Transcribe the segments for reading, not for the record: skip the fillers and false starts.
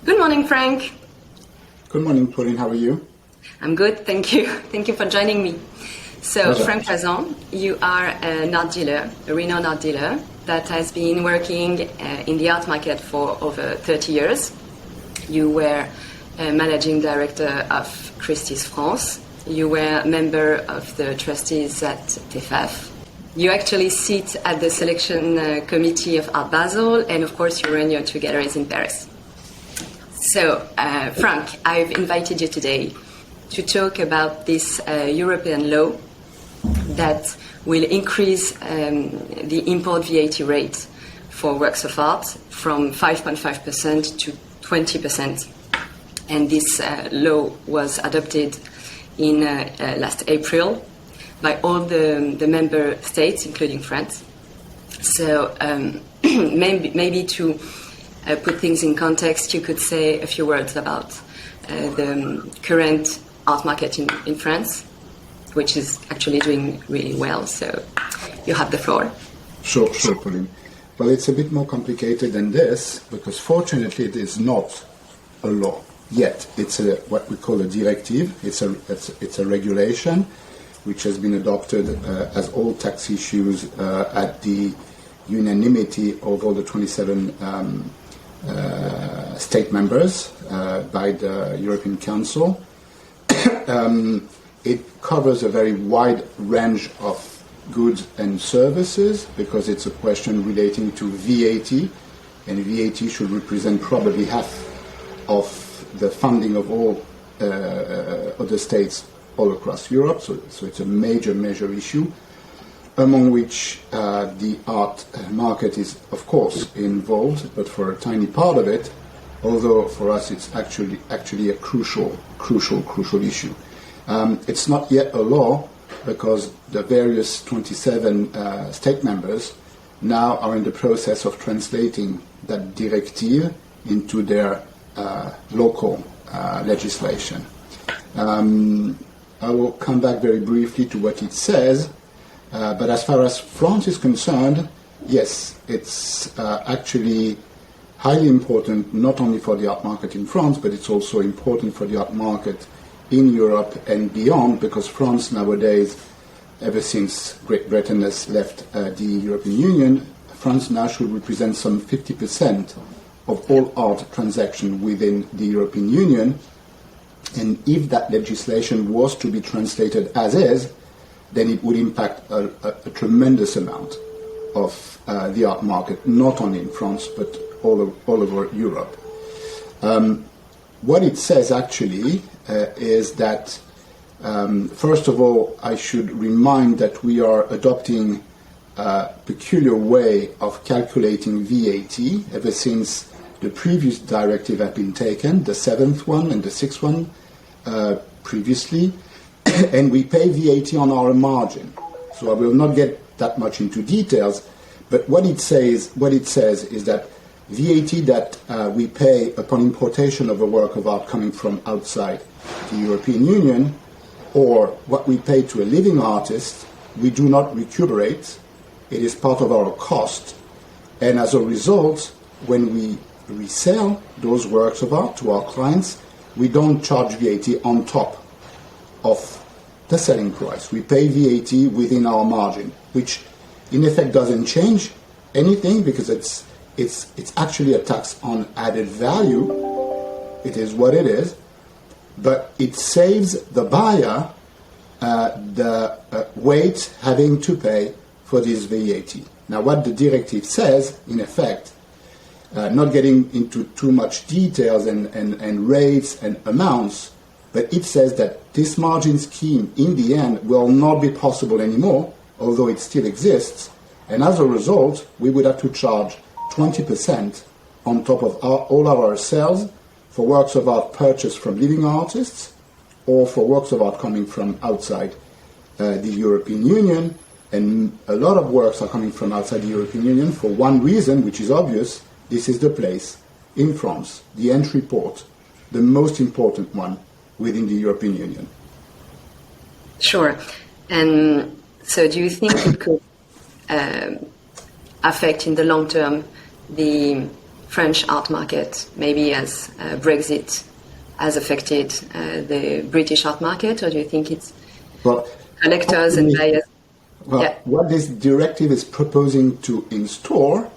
Good morning, Frank. Good morning, Pauline. How are you? I'm good, thank you. Thank you for joining me. So, Pleasure. Franck Prazan, you are an art dealer, a renowned art dealer that has been working in the art market for over 30 years. You were managing director of Christie's France. You were a member of the trustees at TEFAF. You actually sit at the selection committee of Art Basel, and of course you run your two galleries in Paris. So, Franck, I've invited you today to talk about this European law that will increase the import VAT rate for works of art from 5.5% to 20%. And this law was adopted in last April by all the member states, including France. So maybe to put things in context, you could say a few words about the current art market in France, which is actually doing really well. So you have the floor. Sure, Pauline. Well, it's a bit more complicated than this because fortunately it is not a law yet. It's what we call a directive. It's a regulation which has been adopted as all tax issues at the unanimity of all the 27 state members by the European Council. It covers a very wide range of goods and services because it's a question relating to VAT, and VAT should represent probably half of the funding of all other states all across Europe. So it's a major issue, among which the art market is, of course, involved, but for a tiny part of it, although for us it's actually a crucial issue. It's not yet a law because the various 27 state members now are in the process of translating that directive into their local legislation. I will come back very briefly to what it says, but as far as France is concerned, yes, it's actually highly important not only for the art market in France, but it's also important for the art market in Europe and beyond, because France nowadays, ever since Great Britain has left the European Union, France now should represent some 50% of all art transactions within the European Union. And if that legislation was to be translated as is, then it would impact a tremendous amount of the art market, not only in France, but all over Europe. What it says actually is that, first of all, I should remind that we are adopting a peculiar way of calculating VAT ever since the previous directive had been taken, the 7th one and the 6th one previously, and we pay VAT on our margin. So I will not get that much into details, but what it says is that VAT that we pay upon importation of a work of art coming from outside the European Union, or what we pay to a living artist, we do not recuperate. It is part of our cost. And as a result, when we resell those works of art to our clients, we don't charge VAT on top of the selling price. We pay VAT within our margin, which in effect doesn't change anything because it's actually a tax on added value. It is what it is, but it saves the buyer the weight having to pay for this VAT. Now, what the directive says, in effect, not getting into too much details and rates and amounts, but it says that this margin scheme, in the end, will not be possible anymore, although it still exists, and as a result, we would have to charge 20% on top of all our sales for works of art purchased from living artists or for works of art coming from outside the European Union. And a lot of works are coming from outside the European Union for one reason, which is obvious. This is the place in France, the entry port, the most important one within the European Union. Sure. And so do you think it could affect in the long term the French art market, maybe as Brexit has affected the British art market, or do you think it's collectors and buyers? Well, what this directive is proposing to install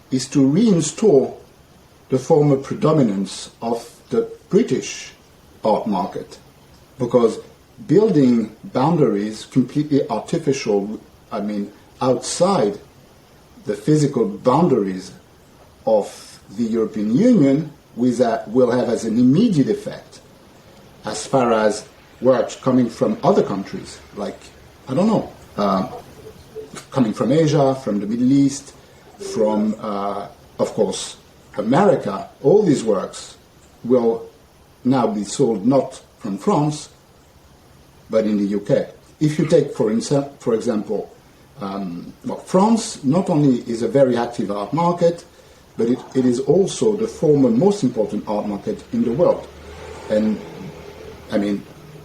is to reinstall the former predominance of the British art market, because building boundaries completely artificial, outside the physical boundaries of the European Union will have as an immediate effect as far as works coming from other countries, like, coming from Asia, from the Middle East, from, of course, America. All these works will now be sold not from France, but in the UK. If you take, for example, France not only is a very active art market, but it is also the former most important art market in the world. And,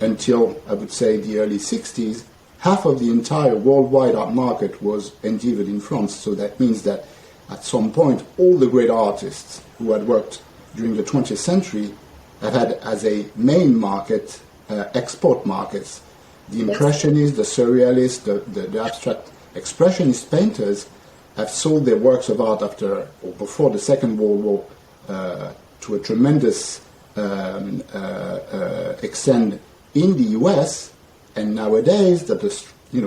until, I would say, the early 60s, half of the entire worldwide art market was endeavored in France. So that means that at some point, all the great artists who had worked during the 20th century have had as a main market export markets. The Impressionists, the Surrealists, the abstract expressionist painters have sold their works of art after or before the Second World War to a tremendous extent in the US, and nowadays that the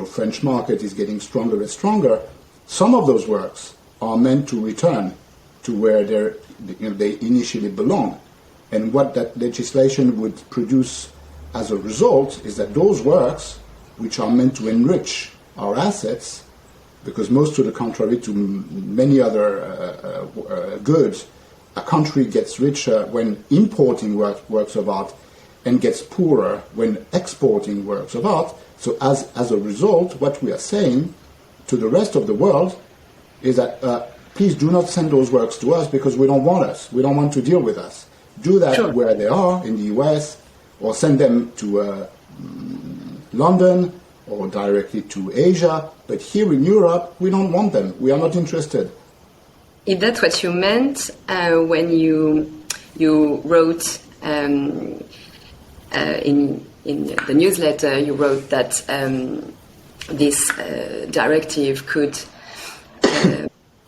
French market is getting stronger and stronger, some of those works are meant to return to where they initially belong. And what that legislation would produce as a result is that those works, which are meant to enrich our assets, because most to the contrary to many other goods, a country gets richer when importing works of art and gets poorer when exporting works of art. So as a result, what we are saying to the rest of the world is that please do not send those works to us because we don't want us. We don't want to deal with us. Do that where they are, in the US, or send them to London or directly to Asia. But here in Europe, we don't want them. We are not interested. Is that what you meant when you wrote in the newsletter? You wrote that this directive could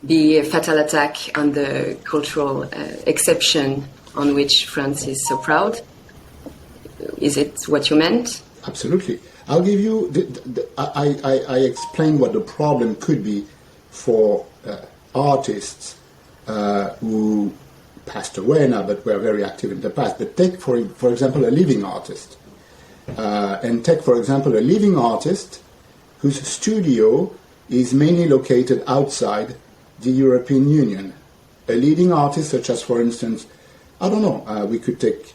be a fatal attack on the cultural exception on which France is so proud. Is it what you meant? Absolutely. I'll give you. I explained what the problem could be for artists who passed away now, but were very active in the past. But take, for example, a living artist, and take, for example, a living artist whose studio is mainly located outside the European Union. A leading artist, such as, for instance, we could take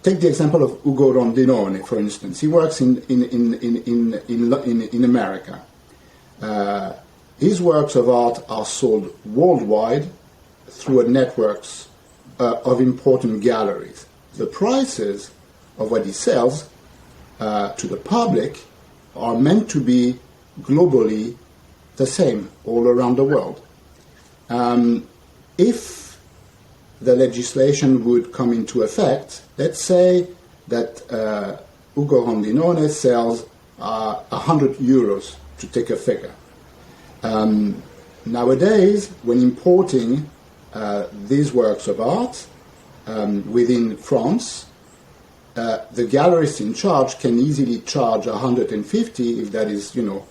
the example of Ugo Rondinone, for instance. He works in America. His works of art are sold worldwide through networks of important galleries. The prices of what he sells to the public are meant to be globally the same all around the world. If the legislation would come into effect, let's say that Ugo Rondinone sells 100 euros, to take a figure. Nowadays, when importing these works of art within France, the gallerist in charge can easily charge 150, if that is, to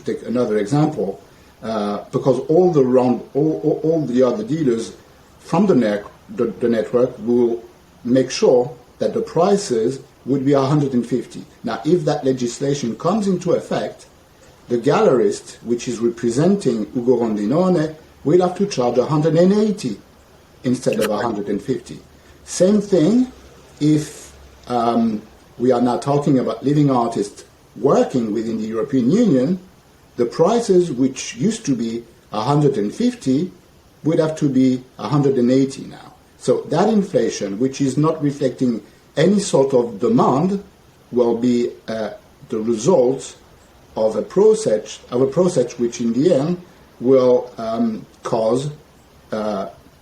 take another example, because all the other dealers from the network will make sure that the prices would be 150. Now, if that legislation comes into effect, the gallerist, which is representing Ugo Rondinone, will have to charge 180 instead of 150. Same thing if we are now talking about living artists working within the European Union. The prices, which used to be 150, would have to be 180 now. So that inflation, which is not reflecting any sort of demand, will be the result of a process which in the end will cause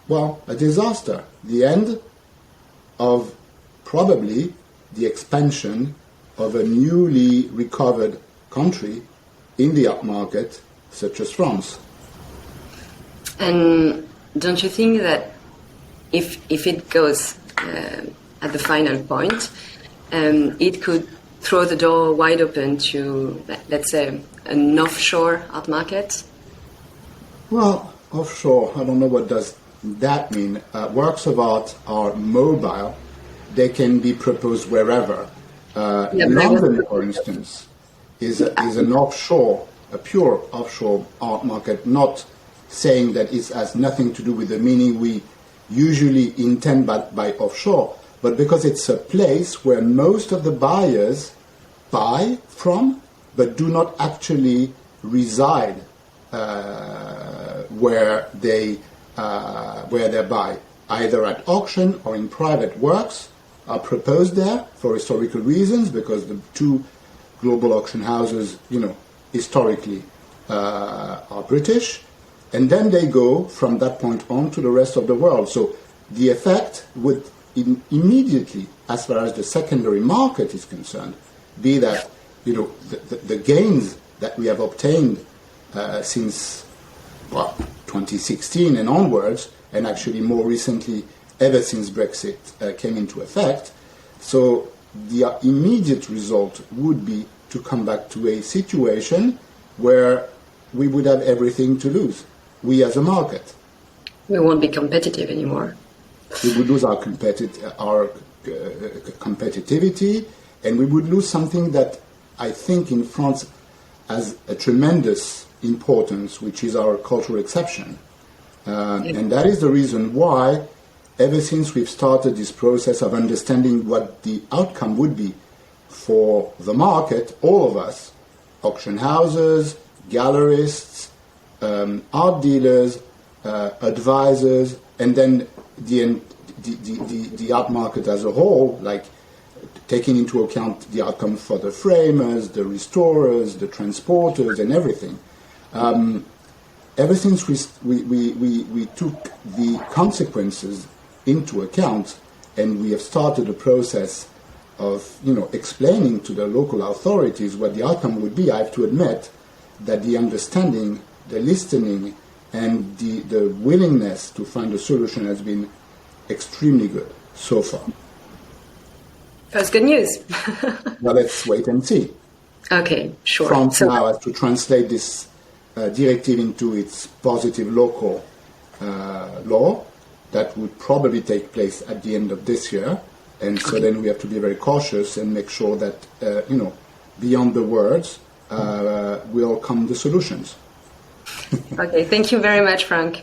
well, a disaster. The end of probably the expansion of a newly recovered country in the art market, such as France. And don't you think that if it goes at the final point, it could throw the door wide open to, let's say, an offshore art market? Well, offshore, I don't know what does that mean. Works of art are mobile. They can be proposed wherever. London, for instance, is an offshore, a pure offshore art market, not saying that it has nothing to do with the meaning we usually intend by offshore, but because it's a place where most of the buyers buy from, but do not actually reside where they buy, either at auction or in private works are proposed there for historical reasons, because the two global auction houses, historically are British, and then they go from that point on to the rest of the world. So the effect would immediately, as far as the secondary market is concerned, be that the gains that we have obtained since 2016 and onwards, and actually more recently ever since Brexit came into effect. So the immediate result would be to come back to a situation where we would have everything to lose, we as a market. We won't be competitive anymore. We would lose our competitivity, and we would lose something that I think in France has a tremendous importance, which is our cultural exception. And that is the reason why, ever since we've started this process of understanding what the outcome would be for the market, all of us, auction houses, gallerists, art dealers, advisors, and then the art market as a whole, like taking into account the outcome for the framers, the restorers, the transporters, and everything. Ever since we took the consequences into account, and we have started a process of explaining to the local authorities what the outcome would be, I have to admit that the understanding, the listening, and the willingness to find a solution has been extremely good so far. That's good news. Well, let's wait and see. Okay, sure. France now has to translate this directive into its positive local law. That would probably take place at the end of this year. And so then we have to be very cautious and make sure that, beyond the words, will come the solutions. Okay, thank you very much, Franck.